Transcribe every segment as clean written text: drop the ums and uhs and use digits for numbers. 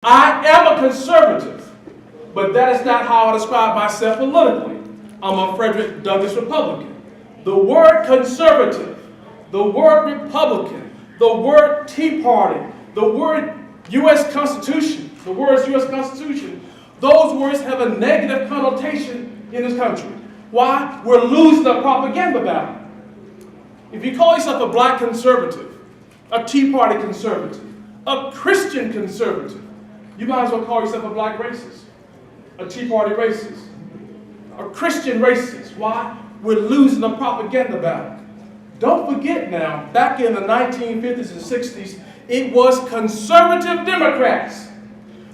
I am a conservative, but that is not how I describe myself politically. I'm a Frederick Douglass Republican. The word conservative, the word Republican, the word Tea Party, the word U.S. Constitution, the words U.S. Constitution, those words have a negative connotation in this country. Why? We're losing the propaganda battle. If you call yourself a black conservative, a Tea Party conservative, a Christian conservative, you might as well call yourself a black racist, a Tea Party racist, a Christian racist. Why? We're losing the propaganda battle. Don't forget now, back in the 1950s and 60s, it was conservative Democrats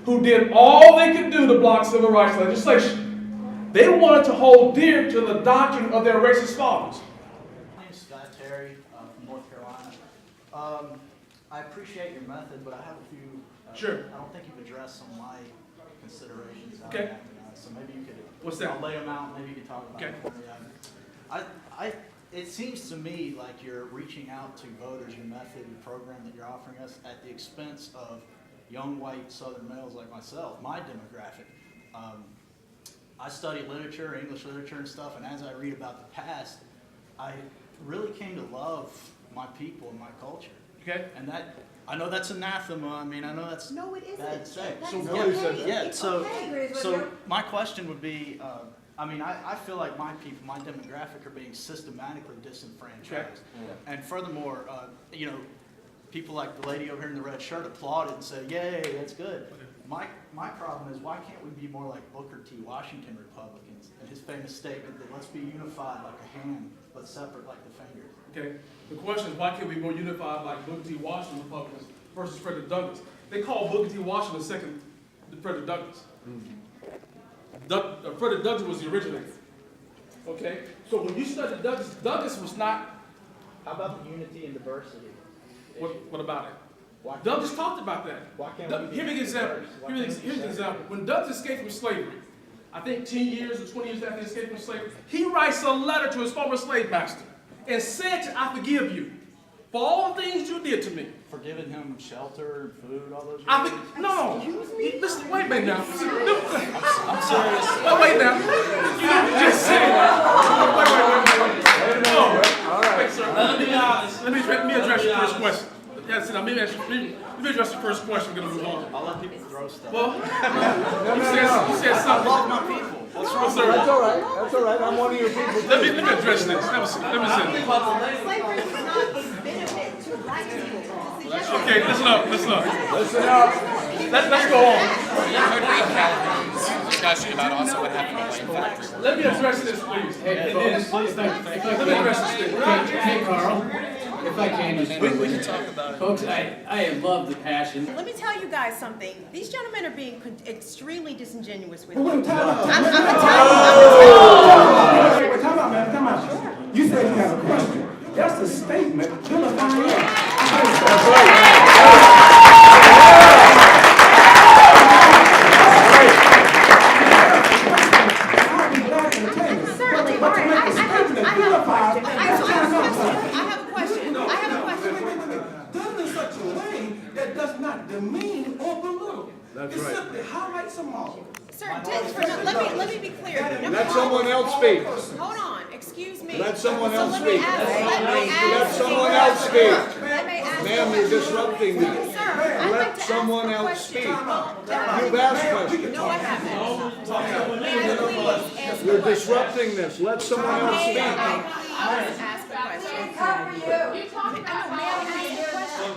who did all they could do to block civil rights legislation. They wanted to hold dear to the doctrine of their racist fathers. My name is Scott Terry from North Carolina. I appreciate your method, but I have a few. Sure. I don't think you've addressed some of my considerations. Okay. So maybe you could. What's that? I'll lay them out. Maybe you could talk about okay. it. It seems to me like you're reaching out to voters, your method, your program that you're offering us, at the expense of young white Southern males like myself, my demographic. I study literature, English literature and stuff, and as I read about the past, I really came to love my people and my culture. Okay. And that, I know that's anathema. I mean, I know that's no, it isn't. bad to say. So My question would be, I mean, I feel like my people, my demographic, are being systematically disenfranchised. Okay. Yeah. And furthermore, you know, people like the lady over here in the red shirt applauded and said, "Yay, that's good." Okay. My problem is, why can't we be more like Booker T. Washington Republicans and his famous statement that let's be unified like a hand, but separate like the fingers? Okay. The question is, why can't we be more unified like Booker T. Washington Republicans versus Frederick Douglass? They call Booker T. Washington second to Frederick Douglass. Frederick Douglass was the originator. Okay? So when you study Douglass, Douglass was not. How about the unity and diversity? What about it? Douglass talked about that. Why can't we Here's an example. Here's an example. When Douglass escaped from slavery, I think 10 years or 20 years after he escaped from slavery, he writes a letter to his former slave master and said, "I forgive you for all the things you did to me." Forgiving him shelter, food, all those. No. Listen, wait a minute now. I'm serious. Wait now. You just said. Wait. No. All right. Wait, sir. Let me be honest. Let me address your first question. Yes, let me address your first question. We're gonna move on. I'll let people throw stuff. Well, you said something. I love my people. What's wrong? Sir. That's all right. That's all right. I'm one of your people. Let me address this. Let me say this. Slavery is not a benefit to black people. Okay, listen up. Listen up. Let's go on. Discussion about also what happened to Wayne Factory. Let me address this, please. Hey, folks, Let me address this. Hey, Carl. If I can just We can talk about it. folks, I love the passion. Let me tell you guys something. These gentlemen are being extremely disingenuous with Wait, you. time out. I'm gonna tell Wait, time out, man. Time out. You said you have a question. That's a statement. Vilifying us. That's right. I'll be glad to tell you. Certainly. But to All make right, a statement that vilifies I have a question. done in such a way that does not demean or belittle. That's It right. simply highlights them all. Sir, let me be clear. Number Let one- someone else speak. Hold on. Excuse me. Let someone else let me speak. ask- Let someone else speak. Let me ask Ma'am, you're disrupting me. Sir, I'd like Let to someone ask a else question. speak. You've asked questions. No, I haven't. May I please ask You're a question? disrupting this. Let someone else May speak. I ask a question?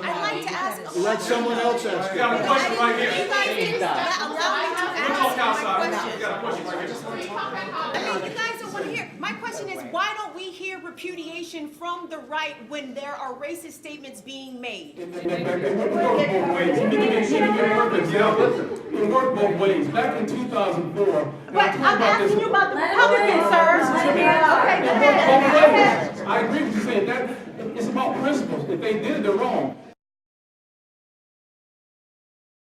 I'd like to ask a question. Let someone else ask We got a it. question right here. You guys didn't allow me to We'll talk ask outside. my We question. got a question right here. I mean, you guys don't want to hear. My question is, why don't we hear repudiation from the right when there are racist statements being made? It works both ways. Let me give you a perfect example. It worked both ways. Back in 2004. But I'm asking you about the Republicans, sir. Okay, go ahead. I agree with you saying that. It's about principles. If they did it, they're wrong.